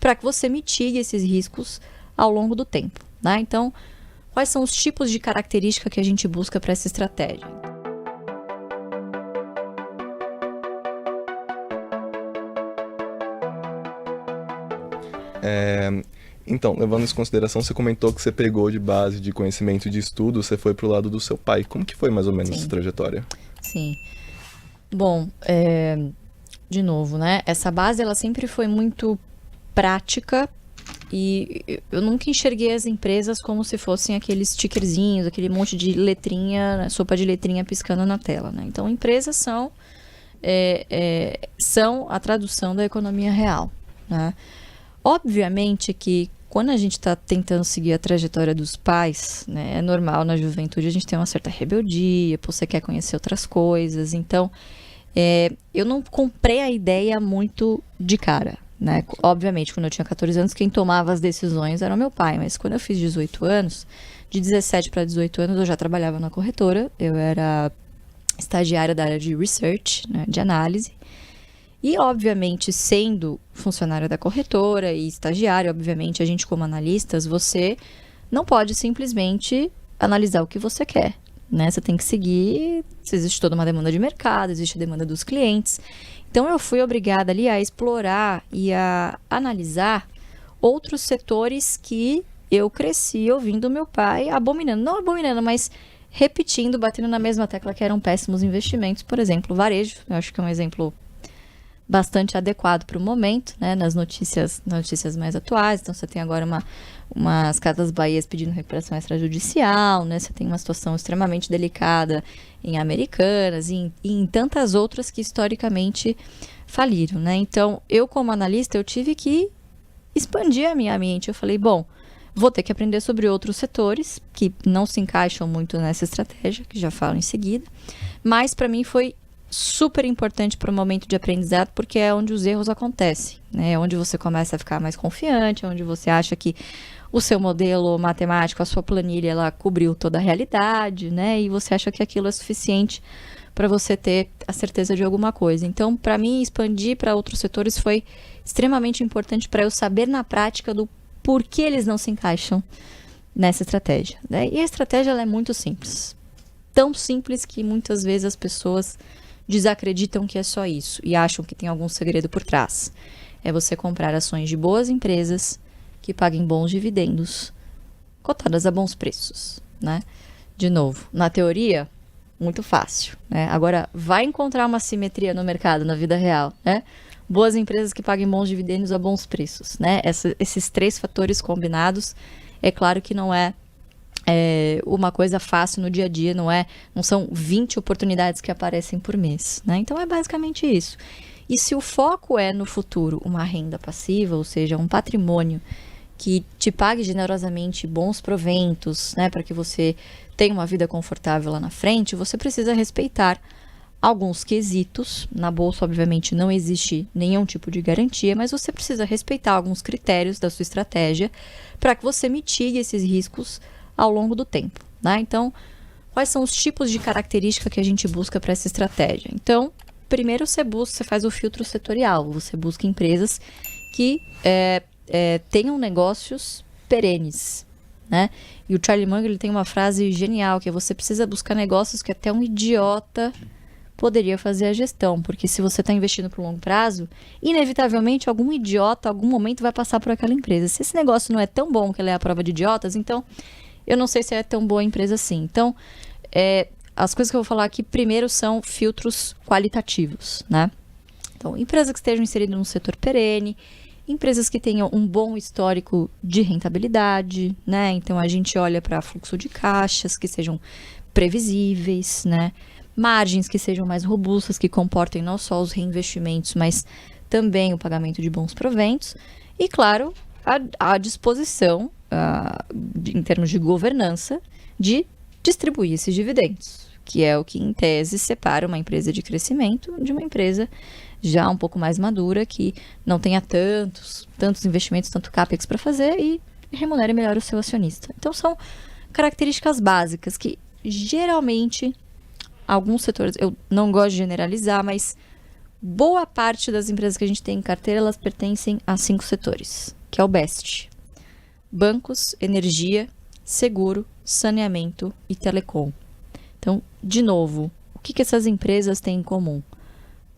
para que você mitigue esses riscos ao longo do tempo, né? Então, quais são os tipos de característica que a gente busca para essa estratégia? Então, levando isso em consideração, você comentou que você pegou de base de conhecimento de estudo, você foi pro lado do seu pai. Como que foi mais ou menos essa trajetória? Sim. Bom, de novo, né? Essa base, ela sempre foi muito prática e eu nunca enxerguei as empresas como se fossem aqueles stickerzinhos, aquele monte de letrinha, sopa de letrinha piscando na tela, né? Então, empresas são a tradução da economia real, né? Obviamente que quando a gente está tentando seguir a trajetória dos pais, né, é normal na juventude a gente ter uma certa rebeldia, você quer conhecer outras coisas. Então, eu não comprei a ideia muito de cara, né? Obviamente, quando eu tinha 14 anos, quem tomava as decisões era o meu pai. Mas quando eu fiz 18 anos, de 17 para 18 anos, eu já trabalhava na corretora. Eu era estagiária da área de research, né, de análise. E, obviamente, sendo funcionária da corretora e estagiária, obviamente, a gente como analistas, você não pode simplesmente analisar o que você quer, né? Você tem que seguir, existe toda uma demanda de mercado, existe a demanda dos clientes. Então, eu fui obrigada ali a explorar e a analisar outros setores que eu cresci ouvindo meu pai abominando. Não abominando, mas repetindo, batendo na mesma tecla que eram péssimos investimentos. Por exemplo, varejo, eu acho que é um exemplo bastante adequado para o momento, né, nas notícias mais atuais. Então, você tem agora umas Casas Bahias pedindo recuperação extrajudicial, né, você tem uma situação extremamente delicada em Americanas e em tantas outras que historicamente faliram, né. Então, eu como analista, eu tive que expandir a minha mente. Eu falei, bom, vou ter que aprender sobre outros setores que não se encaixam muito nessa estratégia, que já falo em seguida, mas para mim foi super importante para o momento de aprendizado, porque é onde os erros acontecem, né? É onde você começa a ficar mais confiante, é onde você acha que o seu modelo matemático, a sua planilha, ela cobriu toda a realidade, né? E você acha que aquilo é suficiente para você ter a certeza de alguma coisa. Então, para mim, expandir para outros setores foi extremamente importante para eu saber na prática do porquê eles não se encaixam nessa estratégia, né? E a estratégia, ela é muito simples. Tão simples que muitas vezes as pessoas desacreditam que é só isso e acham que tem algum segredo por trás. É você comprar ações de boas empresas que paguem bons dividendos, cotadas a bons preços, né? De novo, na teoria, muito fácil, né? Agora, vai encontrar uma simetria no mercado, na vida real, né? Boas empresas que paguem bons dividendos a bons preços, né? Esses três fatores combinados, é claro que não é uma coisa fácil no dia a dia, não são 20 oportunidades que aparecem por mês, né? Então é basicamente isso. E se o foco é no futuro uma renda passiva, ou seja, um patrimônio que te pague generosamente bons proventos, né, para que você tenha uma vida confortável lá na frente, você precisa respeitar alguns quesitos. Na bolsa, obviamente, não existe nenhum tipo de garantia, mas você precisa respeitar alguns critérios da sua estratégia para que você mitigue esses riscos ao longo do tempo, né? Então, quais são os tipos de característica que a gente busca para essa estratégia? Então, primeiro você faz o filtro setorial, você busca empresas que tenham negócios perenes, né? E o Charlie Munger, ele tem uma frase genial, que é: você precisa buscar negócios que até um idiota poderia fazer a gestão, porque se você está investindo por longo prazo, inevitavelmente algum idiota, algum momento vai passar por aquela empresa. Se esse negócio não é tão bom que ele é a prova de idiotas, então eu não sei se é tão boa a empresa assim. Então, as coisas que eu vou falar aqui primeiro são filtros qualitativos, né? Então, empresas que estejam inseridas num setor perene, empresas que tenham um bom histórico de rentabilidade, né? Então, a gente olha para fluxo de caixas que sejam previsíveis, né? Margens que sejam mais robustas, que comportem não só os reinvestimentos, mas também o pagamento de bons proventos. E, claro, a disposição, em termos de governança, de distribuir esses dividendos, que é o que, em tese, separa uma empresa de crescimento de uma empresa já um pouco mais madura, que não tenha tantos investimentos, tanto CAPEX para fazer e remunere melhor o seu acionista. Então, são características básicas que, geralmente, alguns setores, eu não gosto de generalizar, mas boa parte das empresas que a gente tem em carteira, elas pertencem a 5 setores. que é o BEST. Bancos, energia, seguro, saneamento e telecom. Então, de novo, o que essas empresas têm em comum?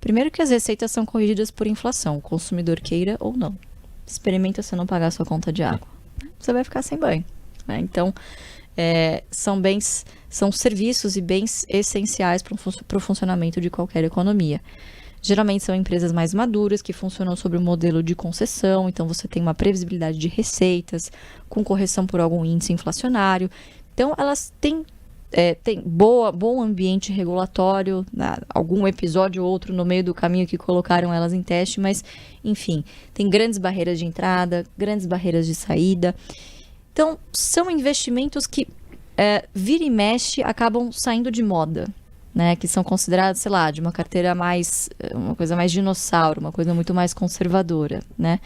Primeiro que as receitas são corrigidas por inflação, o consumidor queira ou não. Experimenta você não pagar sua conta de água. Você vai ficar sem banho. Né? Então, são serviços e bens essenciais para o funcionamento de qualquer economia. Geralmente são empresas mais maduras, que funcionam sobre o modelo de concessão, então você tem uma previsibilidade de receitas, com correção por algum índice inflacionário. Então, elas têm bom ambiente regulatório, algum episódio ou outro no meio do caminho que colocaram elas em teste, mas, enfim, tem grandes barreiras de entrada, grandes barreiras de saída. Então, são investimentos que, vira e mexe, acabam saindo de moda, né? Que são considerados, sei lá, de uma carteira uma coisa mais dinossauro, uma coisa muito mais conservadora, né?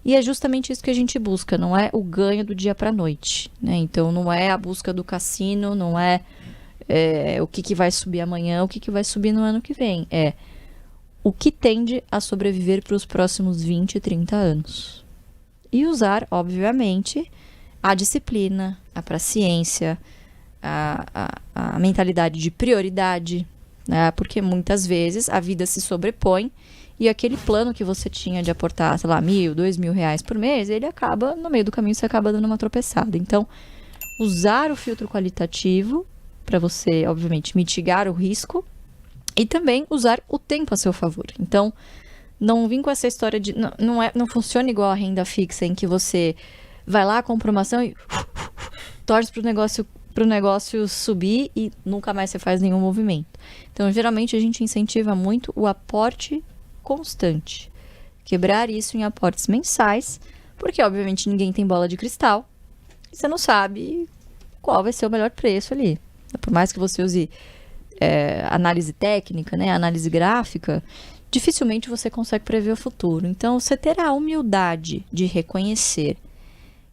E é justamente isso que a gente busca, não é o ganho do dia para a noite, né? Então, não é a busca do cassino, não é, o que vai subir amanhã, o que vai subir no ano que vem. É o que tende a sobreviver para os próximos 20, 30 anos. E usar, obviamente, a disciplina, a paciência, a mentalidade de prioridade, né? Porque muitas vezes a vida se sobrepõe e aquele plano que você tinha de aportar, sei lá, R$1.000, R$2.000 por mês, ele acaba, no meio do caminho, você acaba dando uma tropeçada. Então, usar o filtro qualitativo para você, obviamente, mitigar o risco e também usar o tempo a seu favor. Então, não vim com essa história de... Não funciona igual a renda fixa, em que você vai lá, compra uma ação e torce para o negócio subir e nunca mais você faz nenhum movimento. Então, geralmente, a gente incentiva muito o aporte constante. Quebrar isso em aportes mensais, porque, obviamente, ninguém tem bola de cristal e você não sabe qual vai ser o melhor preço ali. Por mais que você use análise técnica, né, análise gráfica, dificilmente você consegue prever o futuro. Então, você ter a humildade de reconhecer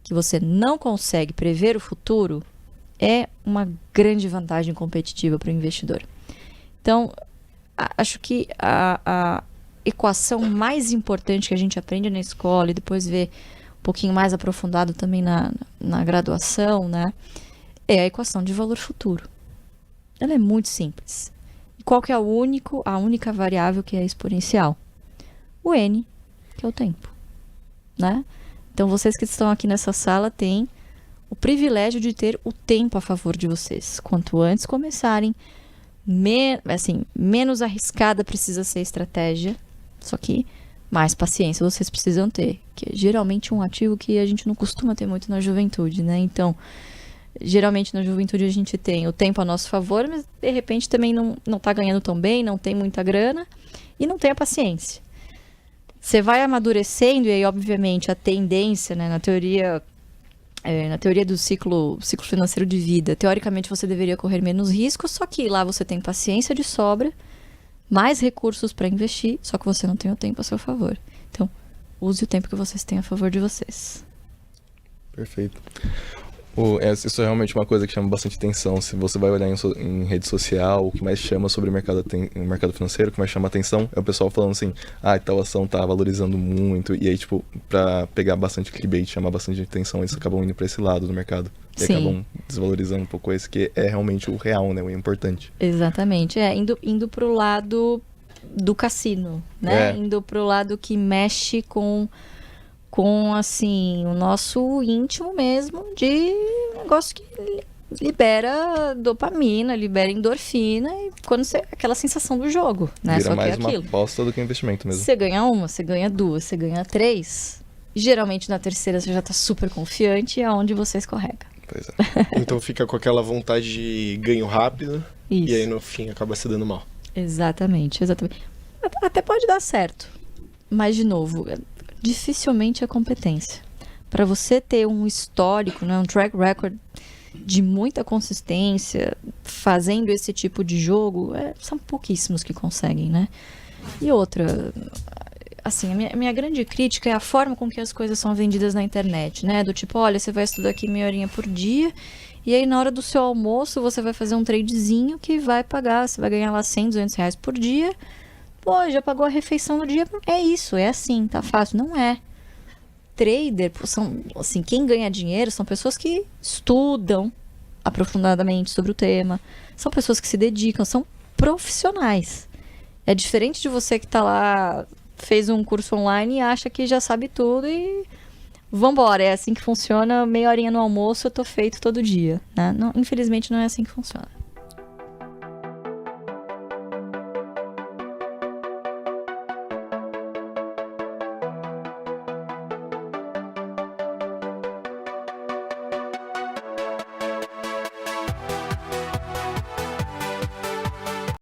que você não consegue prever o futuro é uma grande vantagem competitiva para o investidor. Então, acho que a equação mais importante que a gente aprende na escola e depois vê um pouquinho mais aprofundado também na graduação, né, é a equação de valor futuro. Ela é muito simples. E qual que é a única variável que é exponencial? O N, que é o tempo, né? Então, vocês que estão aqui nessa sala têm o privilégio de ter o tempo a favor de vocês. Quanto antes começarem, menos arriscada precisa ser a estratégia, só que mais paciência vocês precisam ter, que é geralmente um ativo que a gente não costuma ter muito na juventude, né? Então, geralmente na juventude a gente tem o tempo a nosso favor, mas de repente também não está ganhando tão bem, não tem muita grana e não tem a paciência. Você vai amadurecendo e aí, obviamente, a tendência, né, na teoria do ciclo financeiro de vida, teoricamente você deveria correr menos riscos, só que lá você tem paciência de sobra, mais recursos para investir, só que você não tem o tempo a seu favor. Então, use o tempo que vocês têm a favor de vocês. Perfeito. Isso é realmente uma coisa que chama bastante atenção. Se você vai olhar em rede social, o que mais chama sobre o mercado financeiro, o que mais chama atenção é o pessoal falando assim, tal ação tá valorizando muito, e aí, tipo, pra pegar bastante clickbait, chamar bastante atenção, eles acabam indo pra esse lado do mercado. E Sim. acabam desvalorizando um pouco esse que é realmente o real, né, o importante. Exatamente, indo pro lado do cassino, né? Indo pro lado que mexe com assim, o nosso íntimo mesmo, de negócio que libera dopamina, libera endorfina, e aquela sensação do jogo, né? Vira Só mais que é uma aquilo. aposta do que um investimento mesmo. Você ganha uma, você ganha duas, você ganha três, e geralmente na terceira você já tá super confiante, e é onde você escorrega. Pois é. Então fica com aquela vontade de ganho rápido, Isso. e aí no fim acaba se dando mal. Exatamente. Até pode dar certo, mas de novo, dificilmente é competência. Para você ter um histórico, né, um track record de muita consistência, fazendo esse tipo de jogo, são pouquíssimos que conseguem, né? E outra, assim, a minha grande crítica é a forma com que as coisas são vendidas na internet, né? Do tipo, olha, você vai estudar aqui meia horinha por dia, e aí na hora do seu almoço você vai fazer um tradezinho que vai pagar, você vai ganhar lá 100, 200 reais por dia. Pô, já pagou a refeição no dia. É isso, é assim, tá fácil. Não é. trader, são, assim, quem ganha dinheiro são pessoas que estudam aprofundadamente sobre o tema, são pessoas que se dedicam, são profissionais. É diferente de você que tá lá, fez um curso online e acha que já sabe tudo e vambora, é assim que funciona, meia horinha no almoço eu tô feito todo dia, né? Não, infelizmente não é assim que funciona.